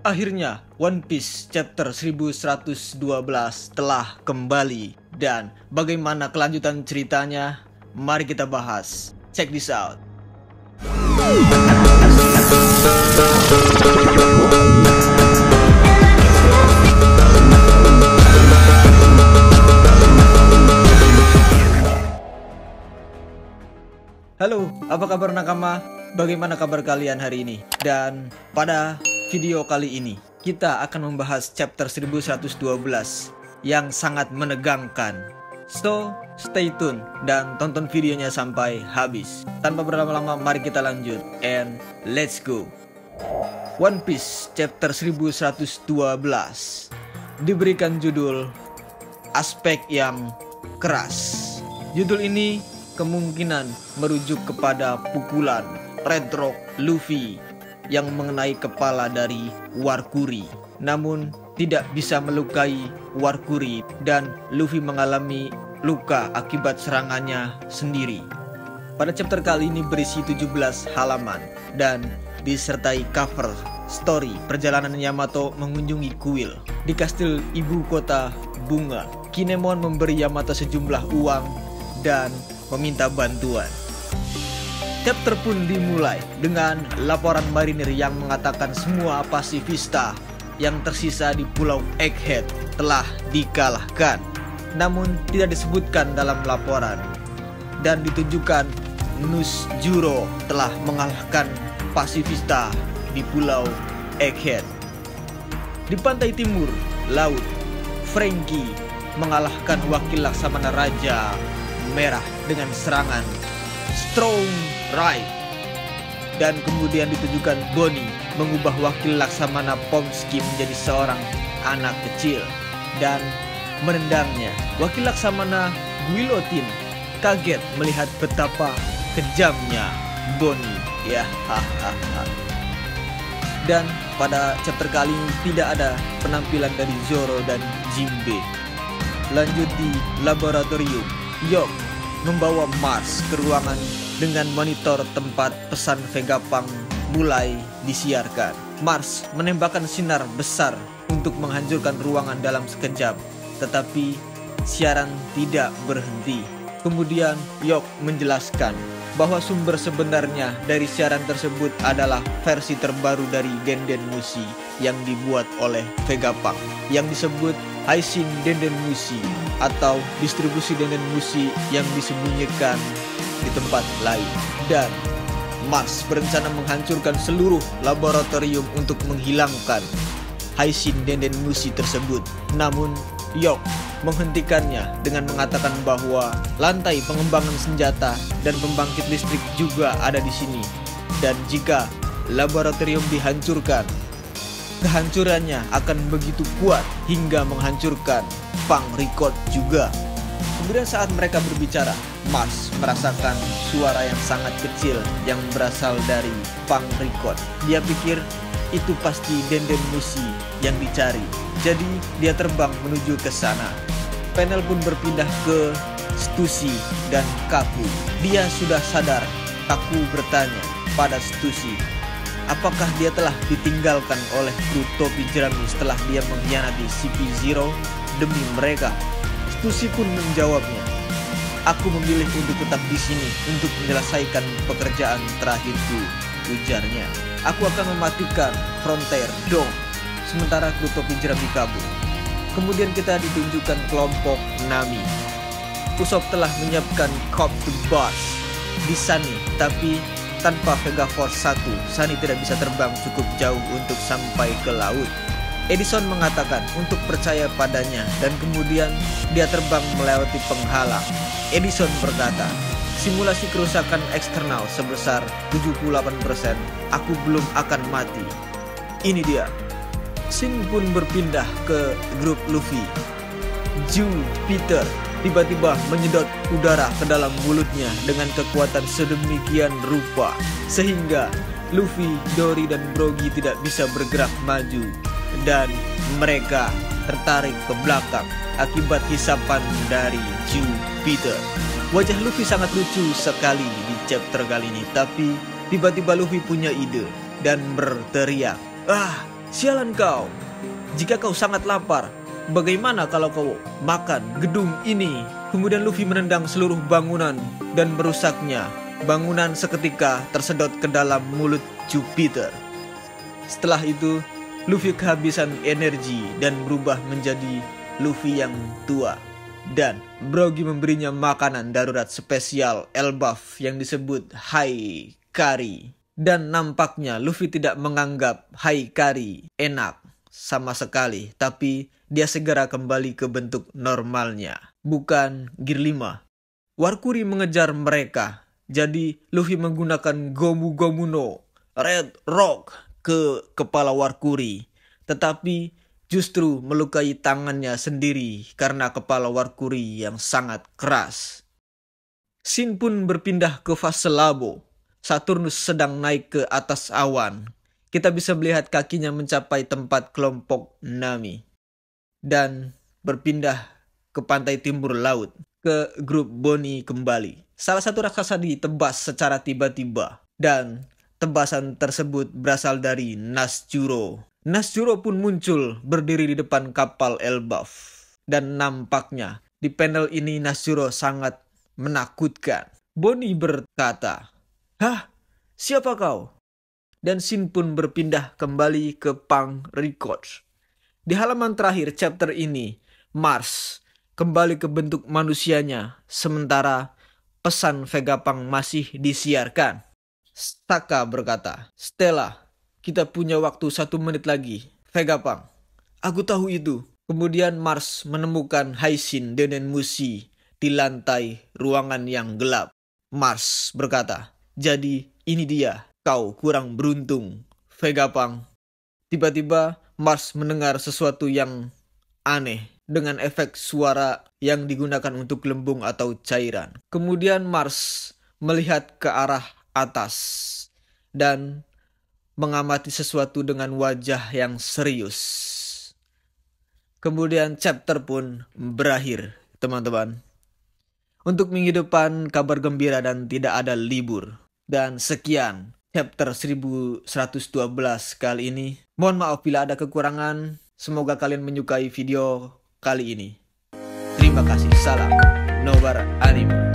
Akhirnya One Piece chapter 1112 telah kembali. Dan bagaimana kelanjutan ceritanya? Mari kita bahas. Check this out. Halo, apa kabar nakama? Bagaimana kabar kalian hari ini? Dan pada video kali ini kita akan membahas chapter 1112 yang sangat menegangkan. So, stay tune dan tonton videonya sampai habis. Tanpa berlama-lama, mari kita lanjut. And let's go. One Piece chapter 1112 diberikan judul Aspek yang Keras. Judul ini kemungkinan merujuk kepada pukulan Red Rock Luffy yang mengenai kepala dari Warkuri, namun tidak bisa melukai Warkuri dan Luffy mengalami luka akibat serangannya sendiri. Pada chapter kali ini berisi 17 halaman dan disertai cover story perjalanan Yamato mengunjungi kuil di kastil ibu kota bunga. Kinemon memberi Yamato sejumlah uang dan meminta bantuan. Chapter pun dimulai dengan laporan marinir yang mengatakan semua pasifista yang tersisa di Pulau Egghead telah dikalahkan. Namun tidak disebutkan dalam laporan dan ditunjukkan Nus Juro telah mengalahkan pasifista di Pulau Egghead. Di pantai timur laut, Franky mengalahkan wakil Laksamana Raja Merah dengan serangan Strong Right. Dan kemudian ditunjukkan Bonnie mengubah wakil Laksamana Pomsky menjadi seorang anak kecil dan menendangnya. Wakil Laksamana Guillotine kaget melihat betapa kejamnya Bonnie. Ya, hahaha. Dan pada chapter kali ini tidak ada penampilan dari Zoro dan Jinbe. Lanjut di laboratorium, Yok membawa Mars ke ruangan dengan monitor tempat pesan Vegapunk mulai disiarkan. Mars menembakkan sinar besar untuk menghancurkan ruangan dalam sekejap, tetapi siaran tidak berhenti. Kemudian Yok menjelaskan bahwa sumber sebenarnya dari siaran tersebut adalah versi terbaru dari Denden Mushi yang dibuat oleh Vegapunk yang disebut Haishin Denden Mushi atau distribusi Denden Mushi yang disembunyikan di tempat lain. Dan Mars berencana menghancurkan seluruh laboratorium untuk menghilangkan Haishin Denden Mushi tersebut. Namun Yok menghentikannya dengan mengatakan bahwa lantai pengembangan senjata dan pembangkit listrik juga ada di sini. Dan jika laboratorium dihancurkan, kehancurannya akan begitu kuat hingga menghancurkan Punk Record juga. Kemudian saat mereka berbicara, Mars merasakan suara yang sangat kecil yang berasal dari Punk Record. Dia pikir itu pasti Denden Mushi yang dicari. Jadi dia terbang menuju ke sana. Panel pun berpindah ke Stussy dan Kaku. Dia sudah sadar. Kaku bertanya pada Stussy, apakah dia telah ditinggalkan oleh kru topi jerami setelah dia mengkhianati CP0 demi mereka? Stussy pun menjawabnya, aku memilih untuk tetap di sini untuk menyelesaikan pekerjaan terakhirku, ujarnya. Aku akan mematikan Frontier Dome sementara kru topi jerami kabur. Kemudian kita ditunjukkan kelompok Nami. Usopp telah menyiapkan Cop to Boss di Sunny, tapi tanpa Vega Force 1, Sunny tidak bisa terbang cukup jauh untuk sampai ke laut. Edison mengatakan untuk percaya padanya dan kemudian dia terbang melewati penghalang. Edison berkata, simulasi kerusakan eksternal sebesar 78%, aku belum akan mati. Ini dia. Scene pun berpindah ke grup Luffy. Jupiter tiba-tiba menyedot udara ke dalam mulutnya dengan kekuatan sedemikian rupa sehingga Luffy, Dory, dan Brogy tidak bisa bergerak maju dan mereka tertarik ke belakang akibat hisapan dari Jupiter. Wajah Luffy sangat lucu sekali di chapter kali ini, tapi Tiba-tiba Luffy punya ide dan berteriak, "Ah, sialan kau! Jika kau sangat lapar, bagaimana kalau kau makan gedung ini?" Kemudian Luffy menendang seluruh bangunan dan merusaknya. Bangunan seketika tersedot ke dalam mulut Jupiter. Setelah itu, Luffy kehabisan energi dan berubah menjadi Luffy yang tua. Dan Brogy memberinya makanan darurat spesial Elbaf yang disebut Haikari. Dan nampaknya Luffy tidak menganggap Haikari enak sama sekali. Tapi dia segera kembali ke bentuk normalnya. Bukan Gear 5. Warkuri mengejar mereka. Jadi Luffy menggunakan Gomu Gomu no Red Rock ke kepala Warkuri. Tetapi justru melukai tangannya sendiri karena kepala Warkuri yang sangat keras. Shin pun berpindah ke fase Labo. Saturnus sedang naik ke atas awan. Kita bisa melihat kakinya mencapai tempat kelompok Nami. Dan berpindah ke pantai timur laut, ke grup Bonnie kembali. Salah satu raksasa ditebas secara tiba-tiba. Dan tebasan tersebut berasal dari Nazjuro. Nazjuro pun muncul berdiri di depan kapal Elbaf. Dan nampaknya di panel ini Nazjuro sangat menakutkan. Bonnie berkata, "Hah? Siapa kau?" Dan Shin pun berpindah kembali ke Punk Records. Di halaman terakhir chapter ini, Mars kembali ke bentuk manusianya, sementara pesan Vegapunk masih disiarkan. Saka berkata, "Stella, kita punya waktu 1 menit lagi." Vegapunk, "Aku tahu itu." Kemudian Mars menemukan Haishin dan Mushi di lantai ruangan yang gelap. Mars berkata, "Jadi ini dia, kau kurang beruntung, Vegapunk." Tiba-tiba Mars mendengar sesuatu yang aneh dengan efek suara yang digunakan untuk gelembung atau cairan. Kemudian Mars melihat ke arah atas dan mengamati sesuatu dengan wajah yang serius. Kemudian chapter pun berakhir, teman-teman. Untuk minggu depan kabar gembira dan tidak ada libur. Dan sekian chapter 1112 kali ini. Mohon maaf bila ada kekurangan. Semoga kalian menyukai video kali ini. Terima kasih. Salam Nobar Anime.